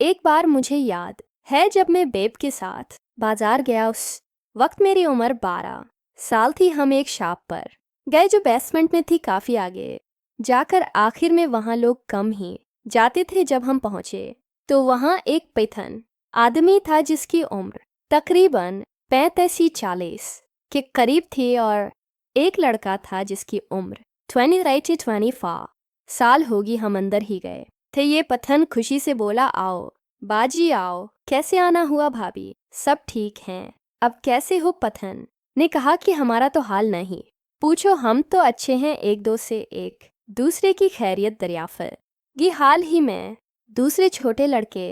एक बार मुझे याद है जब मैं बेब के साथ बाजार गया। उस वक्त मेरी उम्र 12 साल थी। हम एक शॉप पर गए जो बेसमेंट में थी, काफ़ी आगे जाकर। आखिर में वहाँ लोग कम ही जाते थे। जब हम पहुँचे तो वहाँ एक पैथन आदमी था जिसकी उम्र तकरीबन 35-40 के करीब थी, और एक लड़का था जिसकी उम्र 20-24 साल होगी। हम अंदर ही गए थे। ये पथन खुशी से बोला, आओ बाजी आओ, कैसे आना हुआ भाभी? सब ठीक हैं। अब कैसे हो? पथन ने कहा कि हमारा तो हाल नहीं पूछो, हम तो अच्छे हैं। एक दो से एक दूसरे की खैरियत दरियाफ्त की। हाल ही में दूसरे छोटे लड़के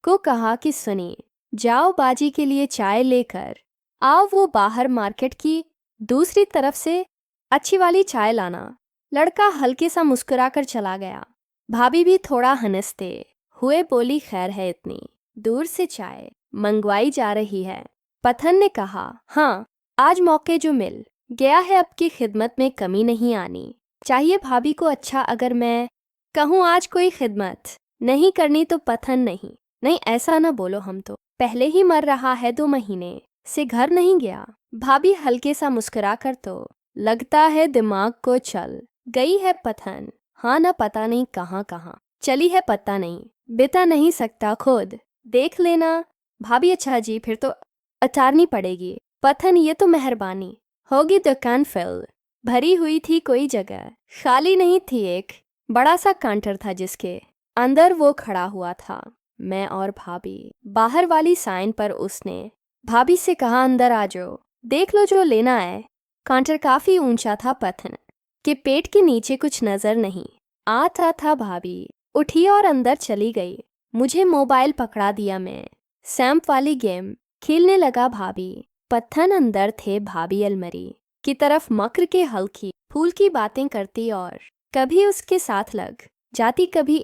को कहा कि सुनिए, जाओ बाजी के लिए चाय लेकर आओ। वो बाहर मार्केट की दूसरी तरफ से अच्छी वाली चाय लाना। लड़का हल्के सा मुस्कुराकर चला गया। भाभी भी थोड़ा हंसते हुए बोली, खैर है, इतनी दूर से चाय मंगवाई जा रही है? पथन ने कहा, हाँ, आज मौके जो मिल गया है, अब की खिदमत में कमी नहीं आनी चाहिए भाभी को। अच्छा, अगर मैं कहूँ आज कोई खिदमत नहीं करनी तो? पथन नहीं नहीं, ऐसा ना बोलो, हम तो पहले ही मर रहा है, 2 महीने से घर नहीं गया। भाभी हल्के सा मुस्कुरा कर, तो लगता है दिमाग को चल गई है। पथन, हाँ ना, पता नहीं कहाँ कहाँ चली है, पता नहीं, बिता नहीं सकता, खुद देख लेना। भाभी, अच्छा जी, फिर तो अचारनी पड़ेगी। पथन, ये तो मेहरबानी होगी। दुकान फिल भरी हुई थी, कोई जगह खाली नहीं थी। एक बड़ा सा काउंटर था जिसके अंदर वो खड़ा हुआ था, मैं और भाभी। बाहर वाली साइन पर उसने भाभी से कहा, अंदर आ जाओ, देख लो जो लेना है। काउंटर काफी ऊंचा था। पथन के पेट के नीचे कुछ नजर नहीं आता था। भाभी उठी और अंदर चली गई। मुझे मोबाइल पकड़ा दिया। मैं सैम्प वाली गेम खेलने लगा। भाभी पत्थन अंदर थे। भाभी अलमारी की तरफ मक्र के हल्की फूल की बातें करती और कभी उसके साथ लग जाती, कभी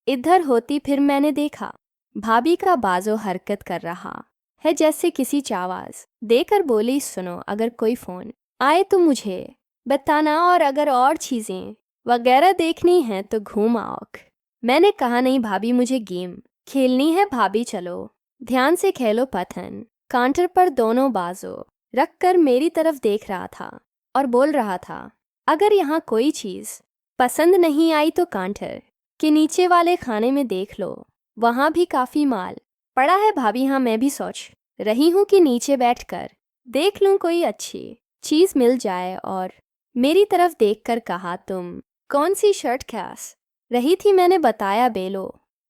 इधर होती। फिर मैंने देखा भाभी का बाजो हरकत कर रहा है जैसे किसी चावाज देकर बोली, सुनो, अगर कोई फोन आए तो मुझे बताना, और अगर और चीजें वगैरह देखनी है तो घूम आओ। मैंने कहा, नहीं भाभी, मुझे गेम खेलनी है। भाभी चलो ध्यान से खेलो। पथन काउंटर पर दोनों बाजू रखकर मेरी तरफ देख रहा था और बोल रहा था, अगर यहाँ कोई चीज पसंद नहीं आई तो काउंटर के नीचे वाले खाने में देख लो, वहाँ भी काफी माल पड़ा है। भाभी, हाँ, मैं भी सोच रही हूँ कि नीचे बैठकर देख लूँ, कोई अच्छी चीज मिल जाए। और मेरी तरफ देखकर कहा, तुम कौन सी शर्ट खास रही थी? मैंने बताया, बेलो।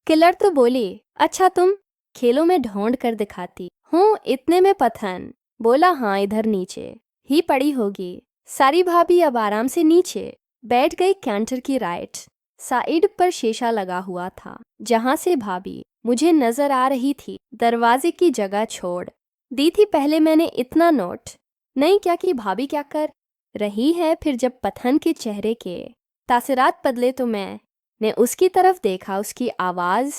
किलर तो बोली, अच्छा, तुम खेलों में ढूंढ कर दिखाती हूँ। इतने में पथन बोला, हाँ, इधर नीचे ही पड़ी होगी सारी। भाभी अब आराम से नीचे बैठ गई। काउंटर की राइट साइड पर शीशा लगा हुआ था जहां से भाभी मुझे नजर आ रही थी। दरवाजे की जगह छोड़ दी थी। पहले मैंने इतना नोट नहीं क्या कि भाभी क्या कर रही है। फिर जब पथन के चेहरे के तासरात बदले तो मैंने उसकी तरफ देखा। उसकी आवाज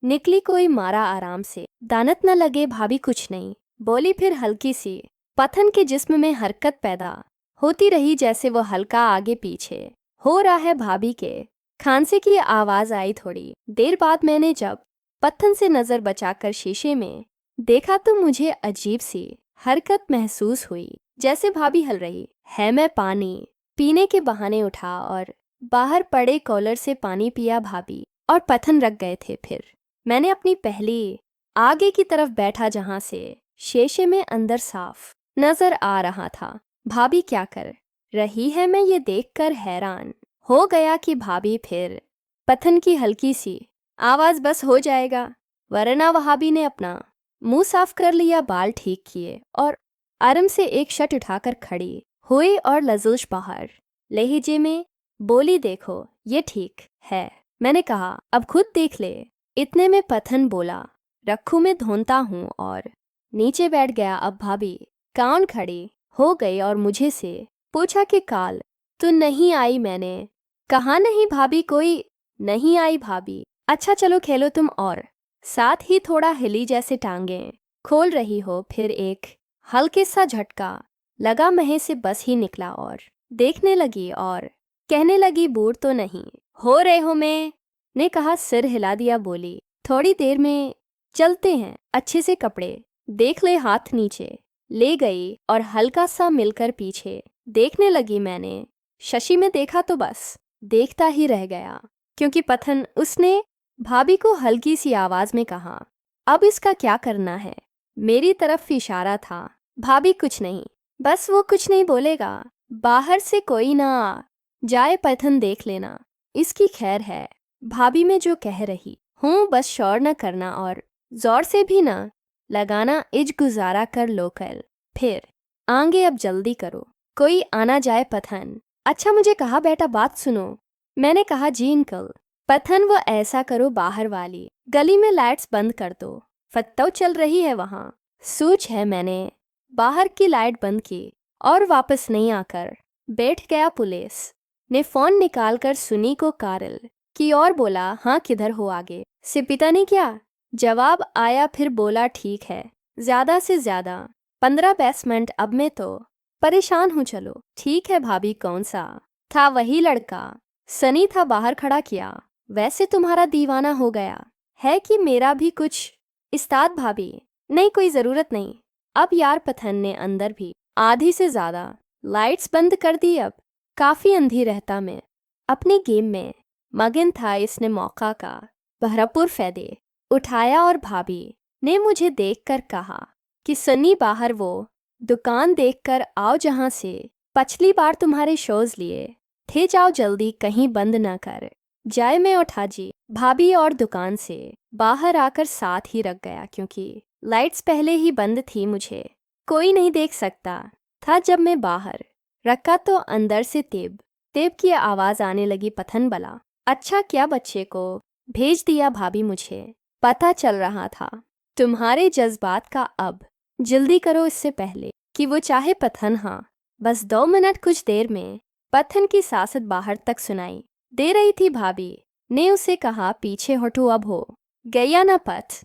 निकली, कोई मारा आराम से, दानत न लगे भाभी, कुछ नहीं बोली। फिर हल्की सी पथन के जिस्म में हरकत पैदा होती रही, जैसे वो हल्का आगे पीछे हो रहा है। भाभी के खांसे की आवाज आई। थोड़ी देर बाद मैंने जब पत्थन से नजर बचाकर शीशे में देखा तो मुझे अजीब सी हरकत महसूस हुई, जैसे भाभी हल रही है। मैं पानी पीने के बहाने उठा और बाहर पड़े कॉलर से पानी पिया। भाभी और पत्थन रख गए थे। फिर मैंने अपनी पहली आगे की तरफ बैठा जहां से शीशे में अंदर साफ नजर आ रहा था। भाभी क्या कर रही है, मैं ये देखकर हैरान हो गया कि भाभी फिर पत्थन की हल्की सी आवाज, बस हो जाएगा वरना। भाभी ने अपना मुंह साफ कर लिया, बाल ठीक किए और आराम से एक शर्ट उठाकर खड़ी हुई और लजुश बाहर लहजे में बोली, देखो ये ठीक है। मैंने कहा, अब खुद देख ले। इतने में पथन बोला, रखू, मैं धोता हूँ, और नीचे बैठ गया। अब भाभी कान खड़ी हो गई और मुझे से पूछा कि काल तू नहीं आई? मैंने कहा, नहीं भाभी, कोई नहीं आई। भाभी, अच्छा चलो खेलो तुम, और साथ ही थोड़ा हिली जैसे टांगें खोल रही हो। फिर एक हल्के सा झटका लगा, महे से बस ही निकला और देखने लगी और कहने लगी, बूढ़ तो नहीं हो रहे हो? मैं ने कहा, सिर हिला दिया, बोली, थोड़ी देर में चलते हैं, अच्छे से कपड़े देख ले। हाथ नीचे ले गई और हल्का सा मिलकर पीछे देखने लगी। मैंने शशि में देखा तो बस देखता ही रह गया, क्योंकि पथन उसने भाभी को हल्की सी आवाज में कहा, अब इसका क्या करना है। मेरी तरफ इशारा था। भाभी कुछ नहीं, बस वो कुछ नहीं बोलेगा, बाहर से कोई ना आ जाए, पथन देख लेना, इसकी खैर है। भाभी मैं जो कह रही हूँ बस शोर न करना और जोर से भी ना लगाना, इज गुजारा कर लो कल, फिर आगे अब जल्दी करो, कोई आना जाए। पथन अच्छा मुझे कहा बेटा बात सुनो। मैंने कहा जी अंकल। पथन वो ऐसा करो, बाहर वाली गली में लाइट्स बंद कर दो, फत्तो चल रही है वहाँ। सूझ है। मैंने बाहर की लाइट बंद की और वापस नहीं आकर बैठ गया। पुलिस ने फोन निकालकर सुनी को कारल की और बोला, हाँ किधर हो आगे से पिता ने क्या जवाब आया। फिर बोला, ठीक है, ज्यादा से ज्यादा 15-20 मिनट, अब मैं तो परेशान हूँ, चलो। ठीक है भाभी। कौन सा था? वही लड़का सनी था, बाहर खड़ा किया। वैसे तुम्हारा दीवाना हो गया है कि मेरा भी कुछ? इस्ताद भाभी नहीं, कोई जरूरत नहीं अब यार। पथन ने अंदर भी आधी से ज्यादा लाइट्स बंद कर दी। अब काफी अंधी रहता, मैं अपने गेम में मगन था। इसने मौका का भरपूर फायदे उठाया और भाभी ने मुझे देखकर कहा कि सन्नी बाहर वो दुकान देखकर आओ जहां से पिछली बार तुम्हारे शोज लिए थे, जाओ जल्दी, कहीं बंद ना कर जाए। मैं उठा जी भाभी और दुकान से बाहर आकर साथ ही रख गया, क्योंकि लाइट्स पहले ही बंद थी। मुझे कोई नहीं देख सकता था। जब मैं बाहर रखा तो अंदर से तेब तेब की आवाज आने लगी। पथन बला, अच्छा क्या बच्चे को भेज दिया भाभी? मुझे पता चल रहा था तुम्हारे जज्बात का, अब जल्दी करो इससे पहले कि वो चाहे। पथन हाँ बस 2 मिनट। कुछ देर में पथन की सासत बाहर तक सुनाई दे रही थी। भाभी ने उसे कहा, पीछे हटो, अब हो गया ना पथ।